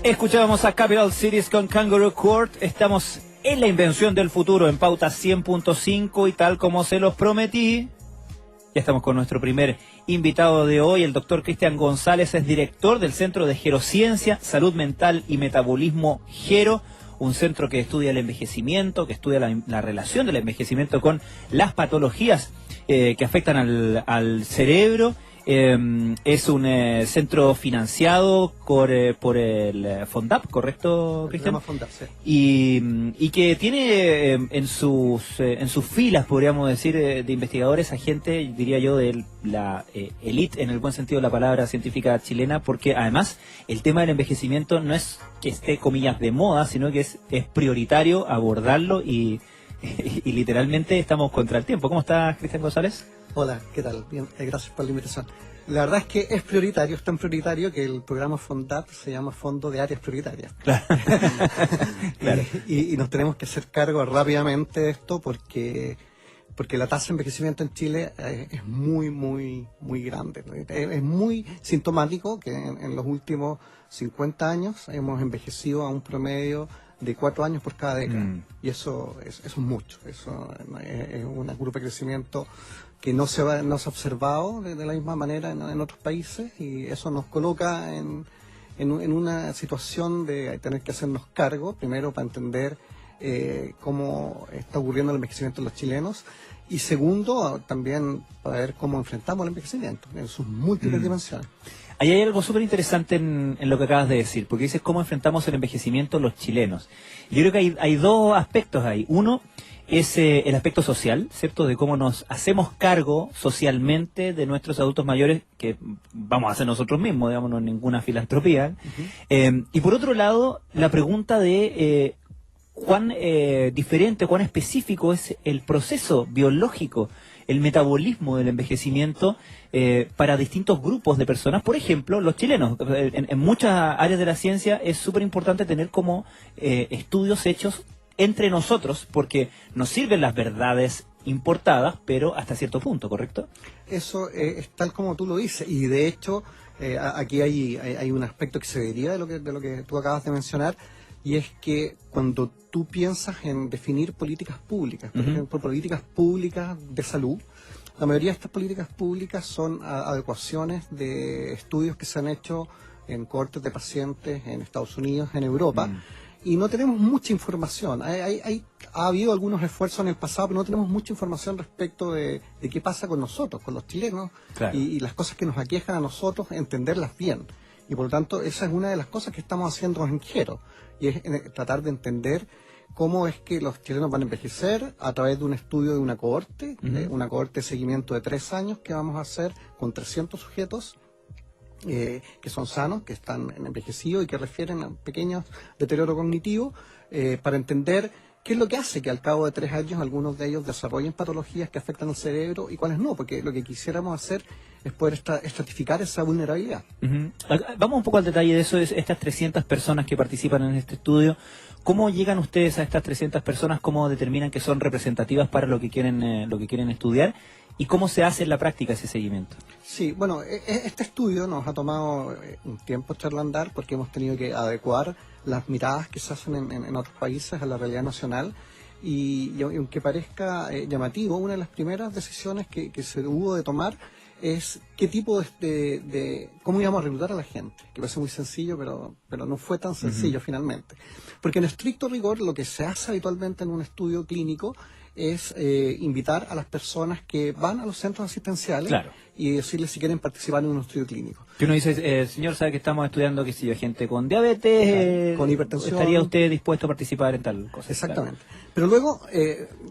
Escuchábamos a Capital Cities con Kangaroo Court. Estamos en la invención del futuro en Pauta 100.5 y tal como se los prometí, ya estamos con nuestro primer invitado de hoy, el doctor Cristian González, es director del Centro de Gerociencia, Salud Mental y Metabolismo Gero, un centro que estudia el envejecimiento, que estudia la relación del envejecimiento con las patologías que afectan al cerebro. Es un centro financiado por el FONDAP, ¿correcto, Cristian? FONDAP, sí. Y que tiene en sus filas, podríamos decir, de investigadores a gente, diría yo, de la élite, en el buen sentido de la palabra científica chilena, porque además el tema del envejecimiento no es que esté, comillas, de moda, sino que es prioritario abordarlo y literalmente estamos contra el tiempo. ¿Cómo estás, Cristian González? Hola, ¿qué tal? Bien, gracias por la invitación. La verdad es que es prioritario, es tan prioritario que el programa FONDAP se llama Fondo de Áreas Prioritarias. Claro. Claro. Y nos tenemos que hacer cargo rápidamente de esto porque la tasa de envejecimiento en Chile es muy grande. Es muy sintomático que en los últimos 50 años hemos envejecido a un promedio de 4 años por cada década. Y eso es mucho. Eso es una curva de crecimiento que no se ha observado de la misma manera en otros países, y eso nos coloca en una situación de tener que hacernos cargo, primero para entender cómo está ocurriendo el envejecimiento de los chilenos, y segundo, también para ver cómo enfrentamos el envejecimiento en sus múltiples dimensiones. Ahí hay algo súper interesante en lo que acabas de decir, porque dices cómo enfrentamos el envejecimiento los chilenos. Yo creo que hay dos aspectos ahí. Uno es el aspecto social, ¿cierto? De cómo nos hacemos cargo socialmente de nuestros adultos mayores, que vamos a hacer nosotros mismos, digamos, no ninguna filantropía. Y por otro lado, la pregunta de cuán diferente, cuán específico es el proceso biológico, el metabolismo del envejecimiento para distintos grupos de personas. Por ejemplo, los chilenos. En muchas áreas de la ciencia es súper importante tener como estudios hechos entre nosotros, porque nos sirven las verdades importadas, pero hasta cierto punto, ¿correcto? Eso es tal como tú lo dices, y de hecho aquí hay un aspecto que se deriva de lo que tú acabas de mencionar, y es que cuando tú piensas en definir políticas públicas, por ejemplo, políticas públicas de salud, la mayoría de estas políticas públicas son adecuaciones de estudios que se han hecho en cohortes de pacientes en Estados Unidos, en Europa, y no tenemos mucha información. Ha habido algunos esfuerzos en el pasado, pero no tenemos mucha información respecto de qué pasa con nosotros, con los chilenos, claro, y las cosas que nos aquejan a nosotros, entenderlas bien. Y por lo tanto, esa es una de las cosas que estamos haciendo en Gero, y es tratar de entender cómo es que los chilenos van a envejecer a través de un estudio de una cohorte, una cohorte de seguimiento de 3 años que vamos a hacer con 300 sujetos que son sanos, que están envejecidos y que refieren a pequeños deterioro cognitivo, para entender qué es lo que hace que al cabo de 3 años algunos de ellos desarrollen patologías que afectan al cerebro y cuáles no, porque lo que quisiéramos hacer es poder estratificar esa vulnerabilidad. Vamos un poco al detalle de eso, estas 300 personas que participan en este estudio. ¿Cómo llegan ustedes a estas 300 personas? ¿Cómo determinan que son representativas para lo que quieren estudiar? ¿Y cómo se hace en la práctica ese seguimiento? Sí, bueno, este estudio nos ha tomado un tiempo echarlo a andar porque hemos tenido que adecuar las miradas que se hacen en otros países a la realidad nacional, y aunque parezca llamativo, una de las primeras decisiones que se hubo de tomar es qué tipo de cómo íbamos a reclutar a la gente, que parece muy sencillo, pero no fue tan sencillo finalmente. Porque en estricto rigor lo que se hace habitualmente en un estudio clínico es invitar a las personas que van a los centros asistenciales, claro, y decirles si quieren participar en un estudio clínico. Que uno dice, señor, sabe que estamos estudiando, que si yo, gente con diabetes, claro, con hipertensión, ¿estaría usted dispuesto a participar en tal cosa? Exactamente. Claro. Pero luego,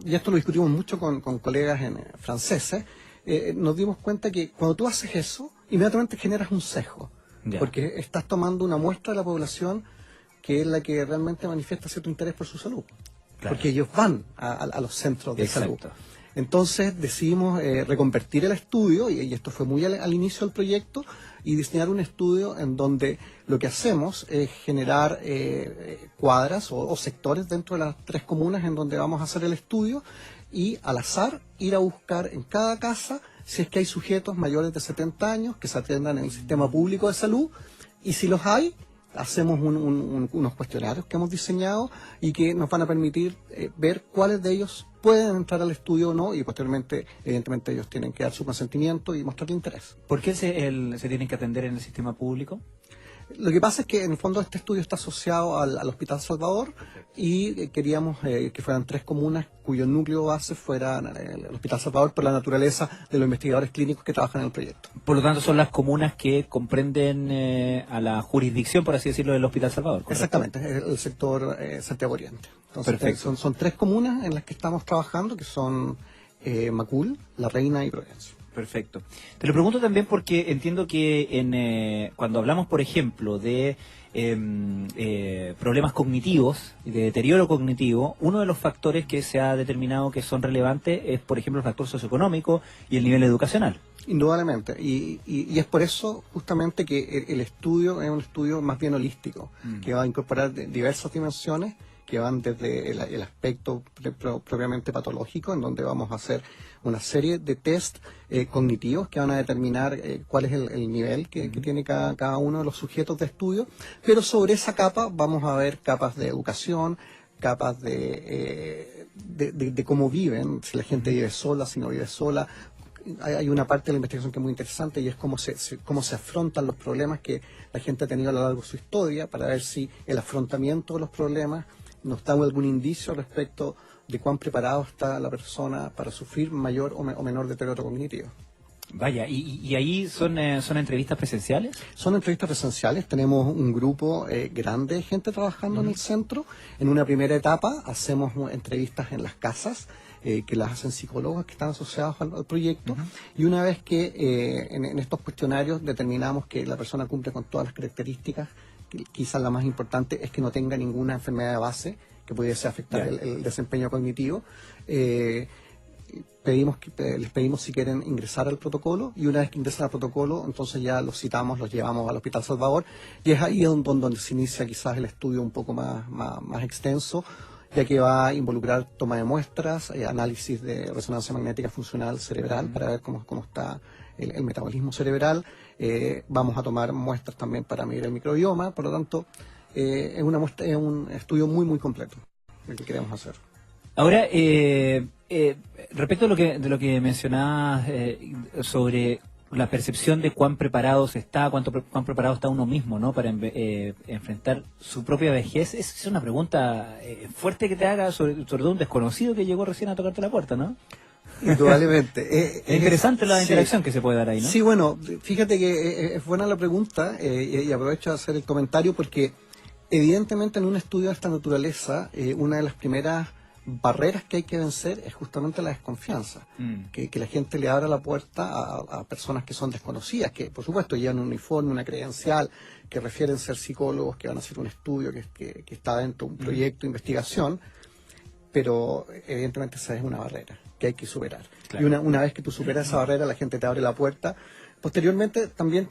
y esto lo discutimos mucho con colegas franceses, nos dimos cuenta que cuando tú haces eso, inmediatamente generas un sesgo, porque estás tomando una muestra de la población que es la que realmente manifiesta cierto interés por su salud. Claro. Porque ellos van a los centros de salud. Entonces decidimos reconvertir el estudio, y esto fue muy al inicio del proyecto, y diseñar un estudio en donde lo que hacemos es generar cuadras o sectores dentro de las 3 comunas en donde vamos a hacer el estudio, y al azar ir a buscar en cada casa si es que hay sujetos mayores de 70 años que se atiendan en el sistema público de salud, y si los hay, hacemos unos cuestionarios que hemos diseñado y que nos van a permitir ver cuáles de ellos pueden entrar al estudio o no, y posteriormente, evidentemente, ellos tienen que dar su consentimiento y mostrar interés. ¿Por qué se tienen que atender en el sistema público? Lo que pasa es que en el fondo este estudio está asociado al Hospital Salvador y queríamos que fueran 3 comunas cuyo núcleo base fuera el Hospital Salvador por la naturaleza de los investigadores clínicos que trabajan en el proyecto. Por lo tanto, son las comunas que comprenden a la jurisdicción, por así decirlo, del Hospital Salvador, ¿correcto? Exactamente, el sector Santiago Oriente. Entonces, perfecto. Son 3 comunas en las que estamos trabajando, que son Macul, La Reina y Providencia. Perfecto. Te lo pregunto también porque entiendo que cuando hablamos, por ejemplo, de problemas cognitivos, de deterioro cognitivo, uno de los factores que se ha determinado que son relevantes es, por ejemplo, el factor socioeconómico y el nivel educacional. Indudablemente, y es por eso justamente que el estudio es un estudio más bien holístico, que va a incorporar diversas dimensiones que van desde el aspecto propiamente patológico, en donde vamos a hacer una serie de test cognitivos que van a determinar cuál es el nivel que tiene cada uno de los sujetos de estudio, pero sobre esa capa vamos a ver capas de educación, capas de cómo viven, si la gente vive sola, si no vive sola. Hay una parte de la investigación que es muy interesante y es cómo se afrontan los problemas que la gente ha tenido a lo largo de su historia, para ver si el afrontamiento de los problemas nos da algún indicio respecto de cuán preparado está la persona para sufrir mayor o menor deterioro cognitivo. Vaya, ¿y ahí son entrevistas presenciales? Son entrevistas presenciales, tenemos un grupo grande de gente trabajando en el centro. En una primera etapa hacemos entrevistas en las casas, que las hacen psicólogos que están asociados al proyecto, y una vez que en estos cuestionarios determinamos que la persona cumple con todas las características, quizás la más importante es que no tenga ninguna enfermedad de base que pudiese afectar el desempeño cognitivo, les pedimos si quieren ingresar al protocolo, y una vez que ingresan al protocolo, entonces ya los citamos, los llevamos al Hospital Salvador, y es ahí donde se inicia quizás el estudio un poco más extenso, ya que va a involucrar toma de muestras, análisis de resonancia magnética funcional cerebral para ver cómo está el metabolismo cerebral. Vamos a tomar muestras también para medir el microbioma, por lo tanto es un estudio muy completo el que queremos hacer. Ahora, respecto de lo que mencionabas sobre la percepción de cuán preparado se está, cuán preparado está uno mismo, ¿no?, para enfrentar su propia vejez, es una pregunta fuerte que te haga sobre todo un desconocido que llegó recién a tocarte la puerta, ¿no? Indudablemente. Es interesante la interacción que se puede dar ahí, ¿no? Sí, bueno, fíjate que es buena la pregunta, y aprovecho de hacer el comentario porque evidentemente en un estudio de esta naturaleza, una de las primeras barreras que hay que vencer es justamente la desconfianza, que la gente le abra la puerta a personas que son desconocidas, que por supuesto llevan un uniforme, una credencial, que refieren ser psicólogos, que van a hacer un estudio, que está dentro de un proyecto de investigación, pero evidentemente esa es una barrera que hay que superar. Claro. Y una vez que tú superas esa barrera, la gente te abre la puerta. Posteriormente también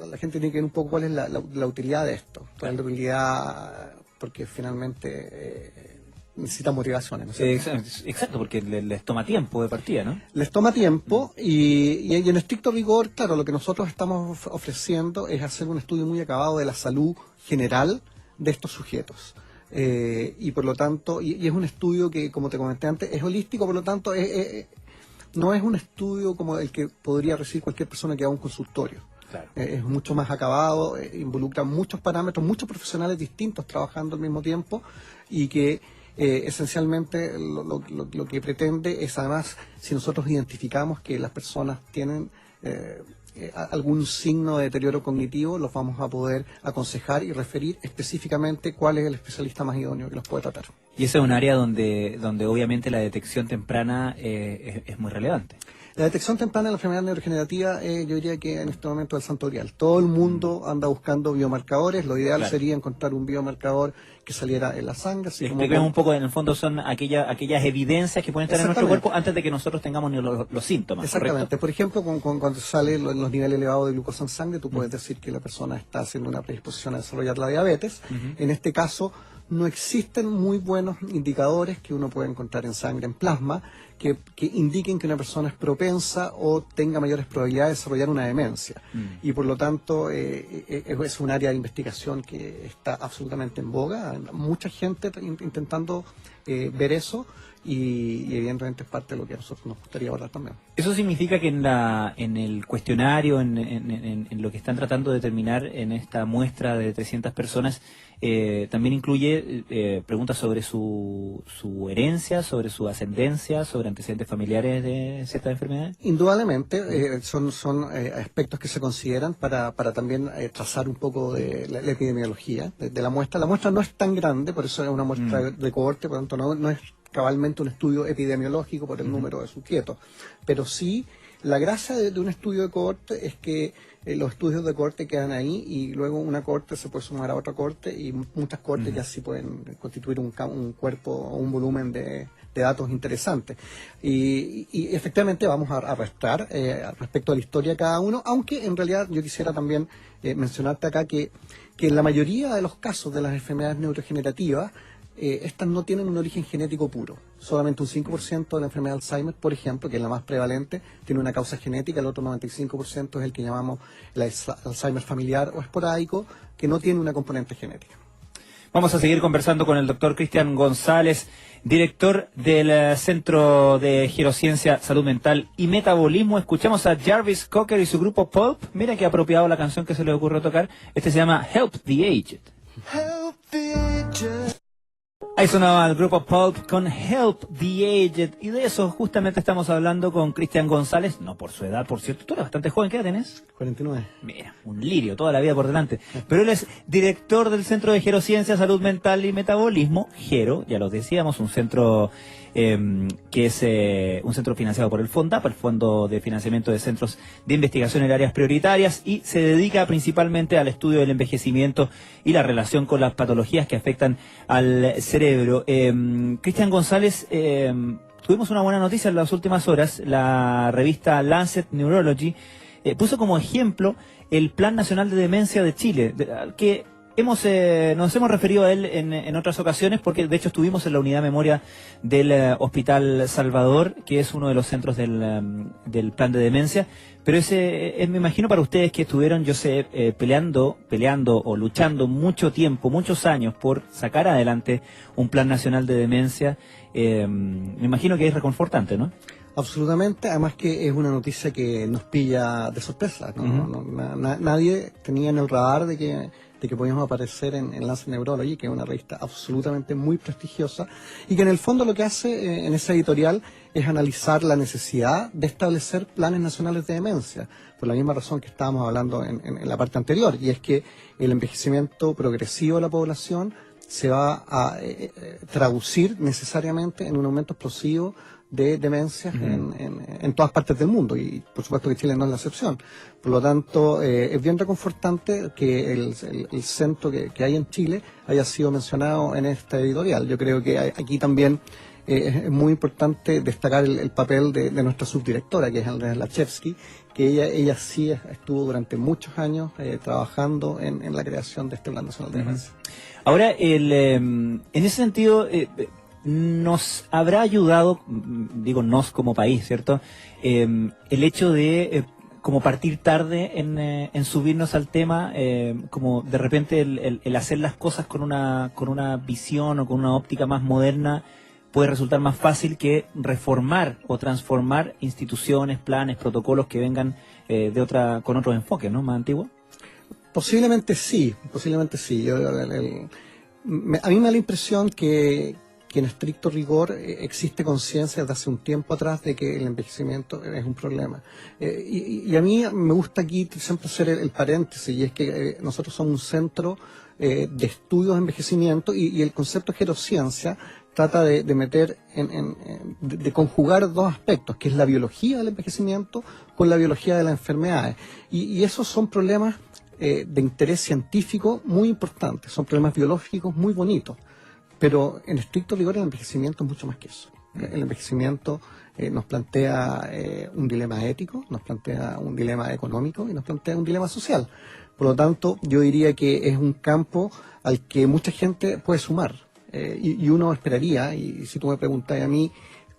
la gente tiene que ver un poco cuál es la utilidad de esto, cuál es la utilidad, porque finalmente necesita motivaciones, ¿no? Exacto, porque les toma tiempo de partida, ¿no? Les toma tiempo y en estricto rigor, claro, lo que nosotros estamos ofreciendo es hacer un estudio muy acabado de la salud general de estos sujetos. Y por lo tanto, y es un estudio que, como te comenté antes, es holístico, por lo tanto, no es un estudio como el que podría recibir cualquier persona que haga un consultorio. Claro. Es mucho más acabado, involucra muchos parámetros, muchos profesionales distintos trabajando al mismo tiempo, y que esencialmente lo que pretende es, además, si nosotros identificamos que las personas tienen algún signo de deterioro cognitivo, los vamos a poder aconsejar y referir específicamente cuál es el especialista más idóneo que los puede tratar. Y ese es un área donde obviamente la detección temprana es muy relevante. La detección temprana de la enfermedad neurodegenerativa, yo diría que en este momento es el santo grial. Todo el mundo anda buscando biomarcadores. Lo ideal sería encontrar un biomarcador que saliera en la sangre. Expliquemos un poco, en el fondo son aquellas evidencias que pueden estar en nuestro cuerpo antes de que nosotros tengamos los síntomas. Exactamente. ¿Correcto? Por ejemplo, cuando salen los niveles elevados de glucosa en sangre, tú puedes decir que la persona está haciendo una predisposición a desarrollar la diabetes. En este caso, no existen muy buenos indicadores que uno puede encontrar en sangre, en plasma, que indiquen que una persona es propensa o tenga mayores probabilidades de desarrollar una demencia. Y por lo tanto es un área de investigación que está absolutamente en boga. Mucha gente intentando ver eso y evidentemente es parte de lo que a nosotros nos gustaría abordar también. ¿Eso significa que en el cuestionario, en lo que están tratando de determinar en esta muestra de 300 personas, también incluye preguntas sobre su herencia, sobre su ascendencia, sobre antecedentes familiares de ciertas enfermedades? Indudablemente, son aspectos que se consideran para también trazar un poco de la epidemiología de la muestra. La muestra no es tan grande, por eso es una muestra de cohorte, por lo tanto no es cabalmente un estudio epidemiológico por el número de sujetos, pero sí la gracia de un estudio de cohorte es que los estudios de cohorte quedan ahí y luego una cohorte se puede sumar a otra cohorte y muchas cohortes ya sí pueden constituir un cuerpo o un volumen de datos interesantes. Y efectivamente vamos a arrastrar respecto a la historia de cada uno, aunque en realidad yo quisiera también mencionarte acá que en la mayoría de los casos de las enfermedades neurodegenerativas, estas no tienen un origen genético puro. Solamente un 5% de la enfermedad de Alzheimer, por ejemplo, que es la más prevalente, tiene una causa genética, el otro 95% es el que llamamos el Alzheimer familiar o esporádico, que no tiene una componente genética. Vamos a seguir conversando con el doctor Cristian González, director del Centro de Gerociencia, Salud Mental y Metabolismo. Escuchamos a Jarvis Cocker y su grupo Pulp. Mira qué apropiado la canción que se les ocurrió tocar. Este se llama Help the Aged. Help the Aged. Ahí sonaba el grupo Pulp con Help the Aged, y de eso justamente estamos hablando con Cristian González, no por su edad, por cierto. Tú eres bastante joven, ¿qué edad tenés? 49. Mira, un lirio, toda la vida por delante. Pero él es director del Centro de Gerociencia, Salud Mental y Metabolismo, GERO, ya lo decíamos, un centro que es un centro financiado por el FONDAP, el Fondo de Financiamiento de Centros de Investigación en Áreas Prioritarias, y se dedica principalmente al estudio del envejecimiento y la relación con las patologías que afectan al cerebro. Cristian González, tuvimos una buena noticia en las últimas horas. La revista Lancet Neurology puso como ejemplo el Plan Nacional de Demencia de Chile, al que nos hemos referido a él en otras ocasiones, porque de hecho estuvimos en la unidad de memoria del Hospital Salvador, que es uno de los centros del plan de demencia. Pero ese me imagino para ustedes que estuvieron, yo sé, peleando o luchando mucho tiempo, muchos años por sacar adelante un plan nacional de demencia. Me imagino que es reconfortante, ¿no? Absolutamente, además que es una noticia que nos pilla de sorpresa, ¿no? Nadie tenía en el radar de que podíamos aparecer en Lancet Neurology, que es una revista absolutamente muy prestigiosa, y que en el fondo lo que hace en esa editorial es analizar la necesidad de establecer planes nacionales de demencia, por la misma razón que estábamos hablando en la parte anterior, y es que el envejecimiento progresivo de la población se va a traducir necesariamente en un aumento explosivo de demencias en todas partes del mundo, y por supuesto que Chile no es la excepción. Por lo tanto, es bien reconfortante que el centro que hay en Chile haya sido mencionado en esta editorial. Yo creo que aquí también es muy importante destacar el papel de nuestra subdirectora, que es Andrea Lachevsky, que ella sí estuvo durante muchos años trabajando en la creación de este Plan Nacional de Demencia. Ahora, en ese sentido, nos habrá ayudado, digo nos como país, ¿cierto? El hecho de como partir tarde en subirnos al tema, como de repente el hacer las cosas con una visión o con una óptica más moderna puede resultar más fácil que reformar o transformar instituciones, planes, protocolos que vengan con otros enfoques, ¿no? Más antiguos. Posiblemente sí. A mí me da la impresión que en estricto rigor existe conciencia desde hace un tiempo atrás de que el envejecimiento es un problema. Y a mí me gusta aquí siempre hacer el paréntesis, y es que nosotros somos un centro de estudios de envejecimiento, y el concepto de gerociencia trata de meter, de conjugar dos aspectos, que es la biología del envejecimiento con la biología de las enfermedades. Y esos son problemas de interés científico muy importantes, son problemas biológicos muy bonitos. Pero en estricto rigor el envejecimiento es mucho más que eso. El envejecimiento nos plantea un dilema ético, nos plantea un dilema económico y nos plantea un dilema social. Por lo tanto, yo diría que es un campo al que mucha gente puede sumar. Y uno esperaría, y si tú me preguntas a mí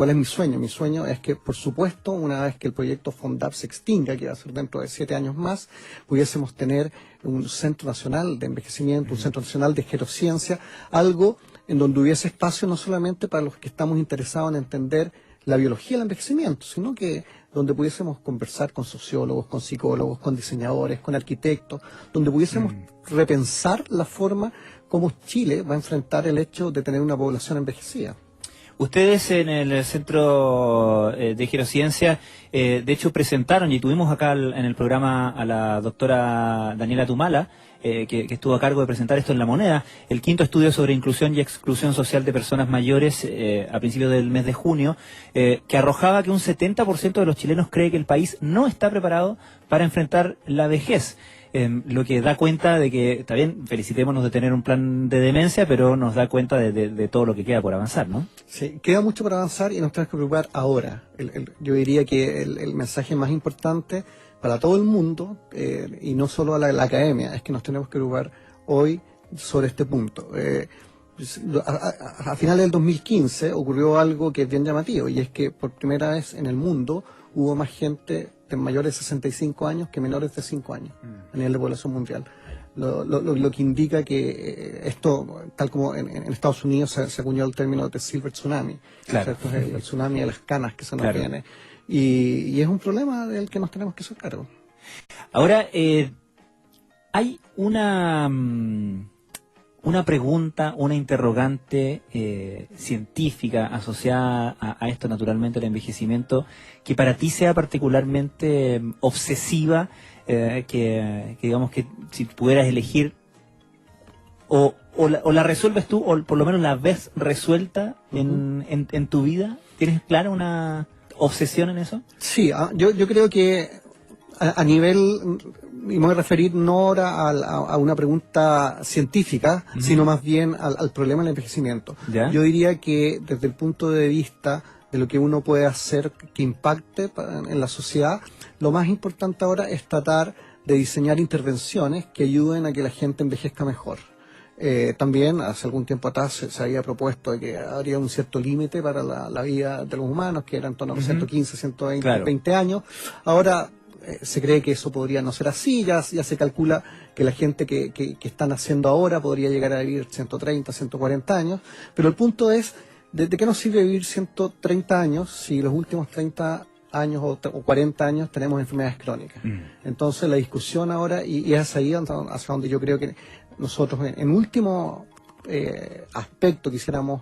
¿Cuál es mi sueño? Mi sueño es que, por supuesto, una vez que el proyecto FONDAP se extinga, que va a ser dentro de 7 años más, pudiésemos tener un centro nacional de envejecimiento, un centro nacional de gerociencia, algo en donde hubiese espacio no solamente para los que estamos interesados en entender la biología del envejecimiento, sino que donde pudiésemos conversar con sociólogos, con psicólogos, con diseñadores, con arquitectos, donde pudiésemos repensar la forma como Chile va a enfrentar el hecho de tener una población envejecida. Ustedes en el Centro de Gerociencia, de hecho, presentaron, y tuvimos acá en el programa a la doctora Daniela Tumala, que estuvo a cargo de presentar esto en La Moneda, el 5º estudio sobre inclusión y exclusión social de personas mayores a principios del mes de junio, que arrojaba que un 70% de los chilenos cree que el país no está preparado para enfrentar la vejez. Lo que da cuenta de que, está bien, felicitémonos de tener un plan de demencia, pero nos da cuenta de todo lo que queda por avanzar, ¿no? Sí, queda mucho por avanzar y nos tenemos que preocupar ahora. Yo diría que el mensaje más importante para todo el mundo, y no solo a la academia, es que nos tenemos que preocupar hoy sobre este punto. A finales del 2015 ocurrió algo que es bien llamativo, y es que por primera vez en el mundo hubo más gente de mayores de 65 años que menores de 5 años a nivel de población mundial. Lo que indica que esto, tal como en Estados Unidos se acuñó el término de silver tsunami, claro. el tsunami de las canas que se nos claro. viene, y es un problema del que nos tenemos que hacer cargo. Ahora, hay una pregunta, una interrogante científica asociada a esto, naturalmente, el envejecimiento, que para ti sea particularmente obsesiva, que digamos que si pudieras elegir, o la resuelves tú, o por lo menos la ves resuelta en tu vida. ¿Tienes clara una obsesión en eso? Sí, yo creo que a nivel, y me voy a referir no ahora a una pregunta científica, sino más bien al problema del envejecimiento. ¿Ya? Yo diría que desde el punto de vista de lo que uno puede hacer que impacte en la sociedad, lo más importante ahora es tratar de diseñar intervenciones que ayuden a que la gente envejezca mejor. También hace algún tiempo atrás se había propuesto que habría un cierto límite para la vida de los humanos, que era en torno a 115, 120 claro. 20 años. Ahora se cree que eso podría no ser así, ya se calcula que la gente que están haciendo ahora podría llegar a vivir 130, 140 años, pero el punto es, ¿de qué nos sirve vivir 130 años si los últimos 30 años o 40 años tenemos enfermedades crónicas? Entonces la discusión ahora, y es ahí hacia donde yo creo que nosotros en último aspecto quisiéramos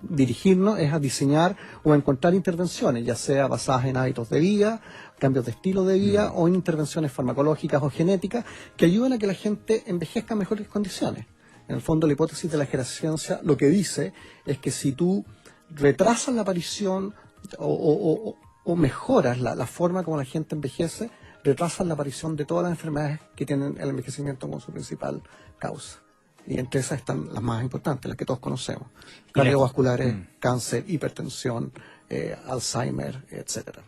dirigirnos, es a diseñar o a encontrar intervenciones, ya sea basadas en hábitos de vida, cambios de estilo de vida o en intervenciones farmacológicas o genéticas que ayuden a que la gente envejezca en mejores condiciones. En el fondo, la hipótesis de la gerociencia lo que dice es que si tú retrasas la aparición o mejoras la forma como la gente envejece, retrasas la aparición de todas las enfermedades que tienen el envejecimiento como su principal causa. Y entre esas están las más importantes, las que todos conocemos: cardiovasculares, cáncer, hipertensión, Alzheimer, etcétera.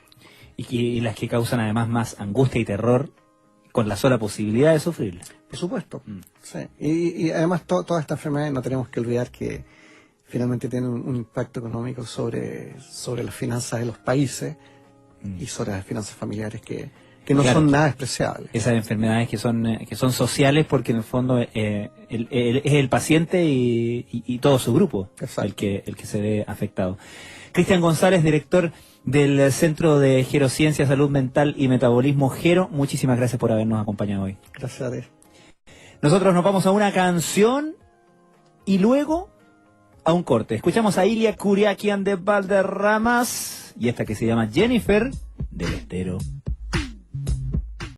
Y las que causan además más angustia y terror con la sola posibilidad de sufrirla. Por supuesto, sí. Y además todas estas enfermedades no tenemos que olvidar que finalmente tienen un impacto económico sobre las finanzas de los países y sobre las finanzas familiares que no son nada despreciables. Esas enfermedades que son sociales, porque en el fondo es el paciente y todo su grupo el que se ve afectado. Cristian González, director del Centro de Gerociencia, Salud Mental y Metabolismo Gero, muchísimas gracias por habernos acompañado hoy. Gracias a ti. Nosotros nos vamos a una canción y luego a un corte. Escuchamos a Ilia Curiaquian de Valderramas y esta que se llama Jennifer del Estero.